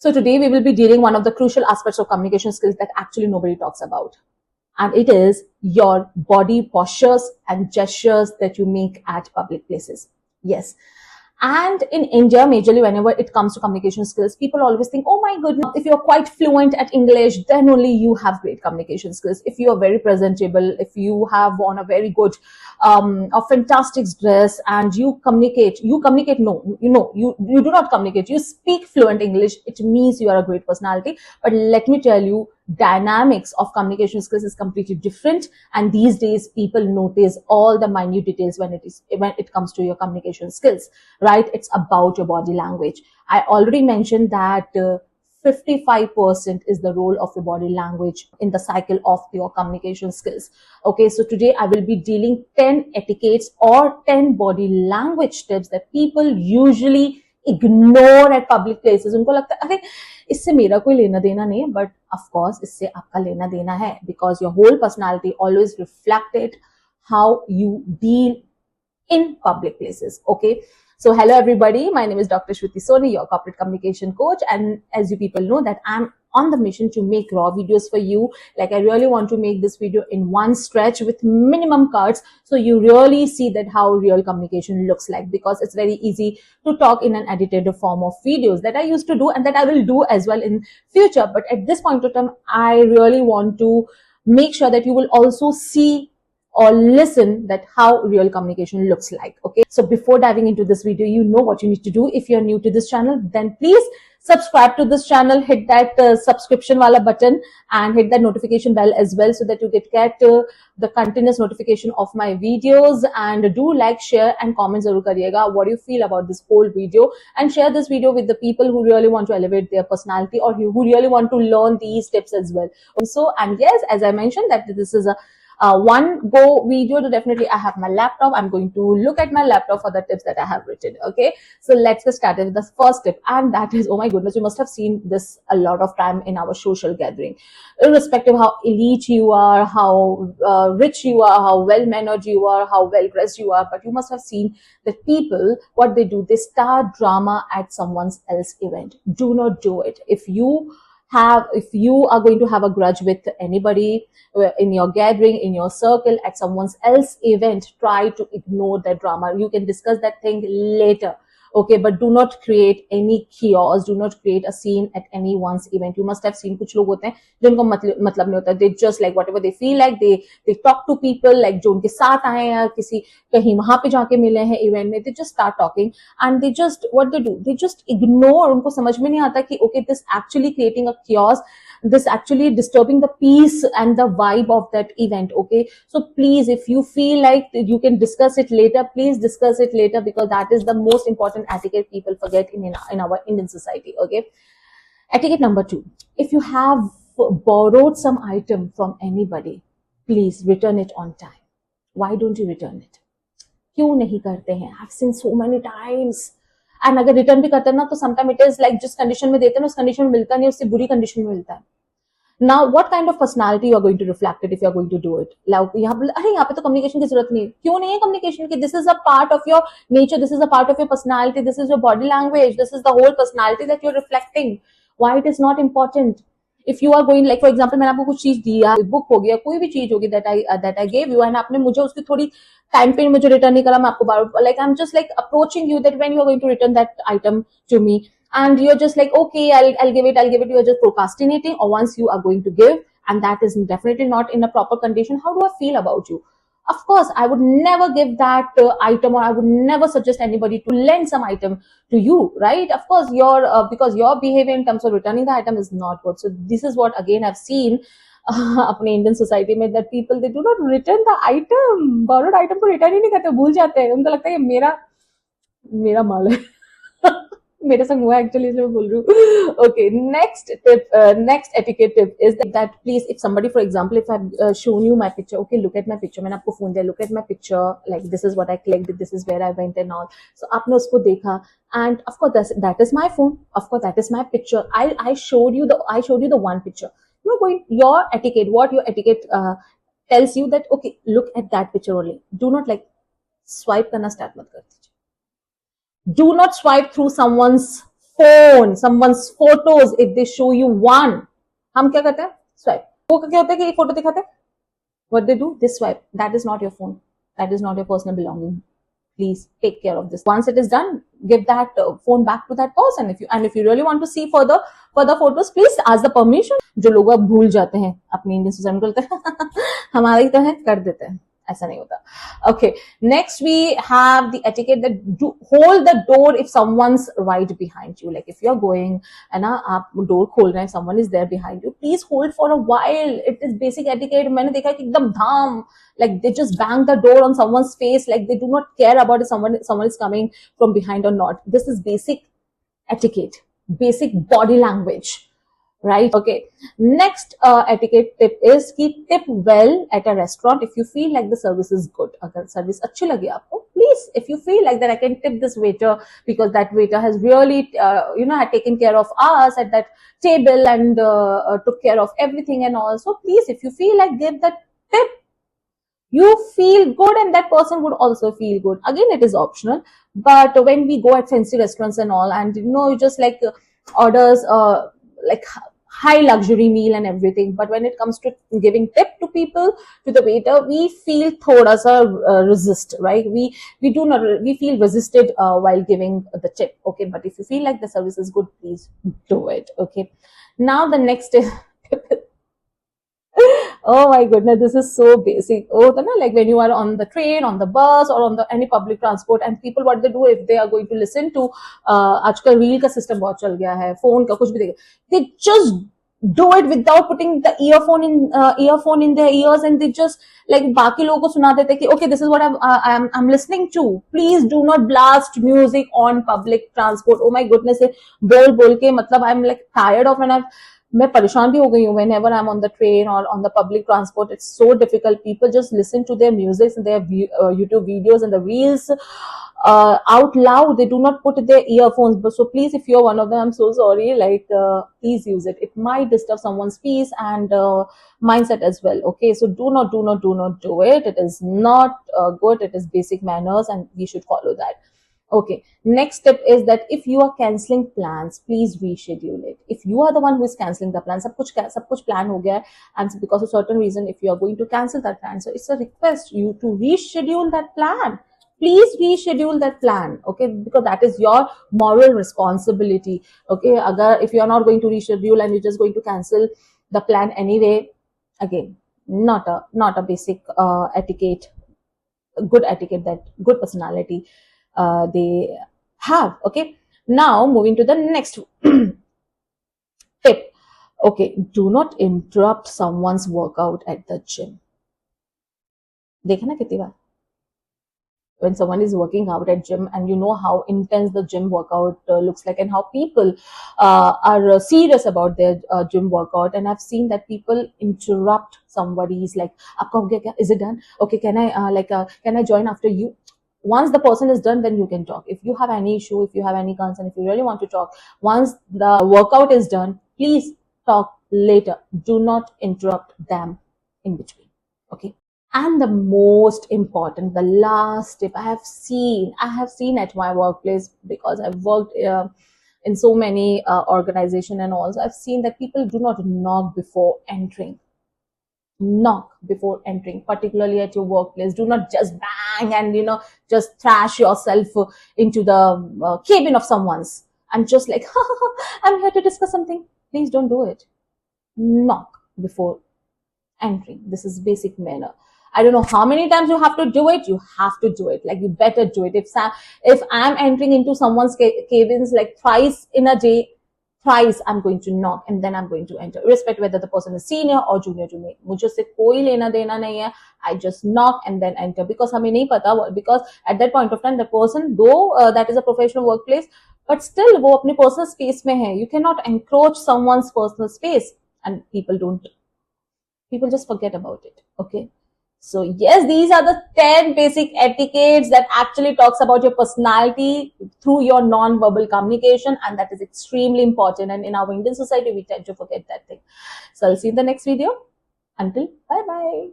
So today we will be dealing one of the crucial aspects of communication skills that actually nobody talks about. And it is your body postures and gestures that you make at public places. Yes. And in India, majorly, whenever it comes to communication skills, people always think, oh my goodness, if you're quite fluent at English, then only you have great communication skills. If you are very presentable, if you have on a very good, a fantastic dress and you communicate, no, you do not communicate. You speak fluent English. It means you are a great personality. But let me tell you, dynamics of communication skills is completely different, and these days people notice all the minute details when it comes to your communication skills, right? It's about your body language. I already mentioned that 55% is the role of your body language in the cycle of your communication skills. Okay, so today I will be dealing 10 etiquettes or 10 body language tips that people usually ignore at public places. उनको लगता है अरे इससे मेरा कोई लेना देना नहीं है, but of course इससे आपका लेना देना है, because your whole personality always reflected how you deal in public places. Okay, so hello everybody, my name is Dr. Shruti Soni, your corporate communication coach, and as you people know that I'm on the mission to make raw videos for you. Like I really want to make this video in one stretch with minimum cuts, so you really see that how real communication looks like, because it's very easy to talk in an edited form of videos that I used to do and that I will do as well in future. But at this point of time, I really want to make sure that you will also see or listen that how real communication looks like. Okay, so before diving into this video, you know what you need to do. If you're new to this channel, then please subscribe to this channel, hit that subscription wala button and hit that notification bell as well, so that you get the continuous notification of my videos. And do like, share and comment zarur kariyega what you feel about this whole video, and share this video with the people who really want to elevate their personality or who really want to learn these tips as well. Also, and yes, as I mentioned that this is a one go video, to definitely I have my laptop. I'm going to look at my laptop for the tips that I have written. Okay, so let's get started with the first tip, and that is, oh my goodness, you must have seen this a lot of time in our social gathering, irrespective how elite you are, how rich you are, how well mannered you are, how well dressed you are, but you must have seen that people, what they do, they start drama at someone else's event. Do not do it. If you are going to have a grudge with anybody in your gathering, in your circle, at someone else's event, try to ignore that drama. You can discuss that thing later. Okay, but do not create any chaos. Do not create a scene at anyone's event. You must have seen कुछ लोग होते हैं जिनको मतलब नहीं होता. They just like whatever they feel like. They talk to people like जो उनके साथ आए या किसी कहीं वहां पे जाके मिले हैं event में. They just start talking and they just what they do. They just ignore. उनको समझ में नहीं आता कि okay, this actually creating a chaos. This actually disturbing the peace and the vibe of that event. Okay, so please, if you feel like you can discuss it later, please discuss it later, because that is the most important etiquette people forget in our Indian society. Okay, etiquette number 2: if you have borrowed some item from anybody, please return it on time. Why don't you return it? क्यों नहीं करते हैं? I've seen so many times. And अगर return भी करते हैं ना, तो समटाइम इट इज लाइक जिस कंडीशन में देते हैं ना, उस कंडीशन में मिलता नहीं, उससे बुरी कंडीशन में मिलता है. Now, what kind of personality you are going to reflect it if you are going to do it? Like, यहाँ पे तो communication की जरूरत नहीं है. क्यों नहीं है communication की? This is a part of your nature. This is a part of your personality. This is your body language. This is the whole personality that you're reflecting. Why it is not important? If you are going, like for example, मैंने आपको कुछ चीज दिया, book हो गया, कोई भी चीज होगी that I gave you, and आपने मुझे उसकी थोड़ी टाइम पे मुझे रिटर्न नहीं करा, मैं आपको बार like I'm just like approaching you that when you are going to return that item to me, and you're just like okay, I'll give it. You are just procrastinating, or once you are going to give and that is definitely not in a proper condition, how do I feel about you? Of course, I would never give that item, or I would never suggest anybody to lend some item to you, right? Of course, because your behavior in terms of returning the item is not good. So this is what again I've seen अपने Indian society में, that people, they do not return the item. Borrowed item को return ही नहीं करते, भूल जाते हैं. उनको लगता है मेरा माल है. मेरे संग हुआ एक्चुअली, इसलिए मैं बोल रही हूँ. Okay, next etiquette tip is that please, if somebody, for example, if I've shown you my picture, okay, look at my picture, मैंने आपको फोन दिया, look at my picture, like this is what I clicked, this is where I went and all. So आपने उसको देखा, and of course that is my phone, of course that is my picture. I showed you the one picture. You're going, your etiquette tells you that okay, look at that picture only. Do not like swipe करना start मत कर दीजिए. Do not swipe through someone's phone, someone's photos, if they show you one, हम क्या करते हैं? Swipe. वो क्या होता है कि एक फोटो दिखाते हैं? What they do? They swipe. That is not your phone. That is not your personal belonging. Please take care of this. Once it is done, give that phone back to that person. If you really want to see further photos, please ask the permission. जो लोग अब भूल जाते हैं अपनी Indian society में, बोलते हैं हमारा ही तो है, कर देते हैं, ऐसा नहीं होता. Okay, next we have the etiquette that hold the door if someone's right behind you. Like if you're going and आप door खोल रहे हैं, someone is there behind you, please hold for a while. It is basic etiquette. मैंने देखा कि एकदम धाम, like they just bang the door on someone's face, like they do not care about if someone is coming from behind or not. This is basic etiquette, basic body language, right? Okay, next etiquette tip is ki tip well at a restaurant if you feel like the service is good. Agar service अच्छी लगी आपको, please, if you feel like that I can tip this waiter because that waiter has really had taken care of us at that table and took care of everything and all, so please, if you feel like, give that tip. You feel good and that person would also feel good. Again, it is optional, but when we go at fancy restaurants and all, and you just like orders like high luxury meal and everything, but when it comes to giving tip to people, to the waiter, we feel thoda sa resist, right? We feel resisted while giving the tip. Okay, but if you feel like the service is good, please do it. Okay, now the next is oh my goodness, this is so basic. Oh, like when you are on the train, on the bus, or on the any public transport, and people, what they do if they are going to listen to आजकल reel का system बहुत चल गया है, phone का कुछ भी देखे, they just do it without putting the earphone in their ears, and they just like बाकी लोगों को सुना देते कि okay, this is what I'm listening to. Please do not blast music on public transport. Oh my goodness, बोल के मतलब I'm like tired of, and मैं परेशान भी हो गई हूँ. Whenever I'm on the train or on the public transport, it's so difficult. People just listen to their music and their YouTube videos and the reels out loud. They do not put their earphones. But so please, if you're one of them, I'm so sorry. Like please use it. It might disturb someone's peace and mindset as well. Okay, so do not do it. It is not good. It is basic manners, and we should follow that. Okay, next step is that if you are cancelling plans, please reschedule it. If you are the one who is cancelling the plan, सब कुछ plan हो गया है, and because of certain reason, if you are going to cancel that plan, so it's a request you to reschedule that plan. Please reschedule that plan, okay, because that is your moral responsibility. Okay, if you are not going to reschedule and you're just going to cancel the plan anyway, again, not a basic etiquette, good etiquette, that good personality they have. Okay, now moving to the next tip. Okay, do not interrupt someone's workout at the gym. देखा ना कितनी बार, when someone is working out at gym and you know how intense the gym workout looks like and how people are serious about their gym workout, and I've seen that people interrupt somebody's like, "Aapka ho gaya kya? Is it done? Okay, can I join after you?" Once the person is done, then you can talk. If you have any issue, if you have any concern, if you really want to talk, once the workout is done, please talk later. Do not interrupt them in between. Okay. And the most important, the last tip I have seen at my workplace, because I've worked in so many organizations, and also I've seen that people do not knock before entering. Knock before entering, particularly at your workplace. Do not just bang and just thrash yourself into the cabin of someone's and just like I'm here to discuss something. Please don't do it. Knock before entering. This is basic manner. I don't know how many times you have to do it. You have to do it. Like, you better do it. If I'm entering into someone's cabins like thrice in a day, thrice I'm going to knock and then I'm going to enter, irrespective whether the person is senior or junior to me. मुझे से कोई लेना देना नहीं है. I just knock and then enter, because हमें नहीं पता, because at that point of time the person, though that is a professional workplace, but still वो अपने personal space में है. You cannot encroach someone's personal space, and people just forget about it. Okay. So yes, these are the 10 basic etiquettes that actually talks about your personality through your non-verbal communication, and that is extremely important. And in our Indian society, we tend to forget that thing. So I'll see you in the next video. Until bye-bye.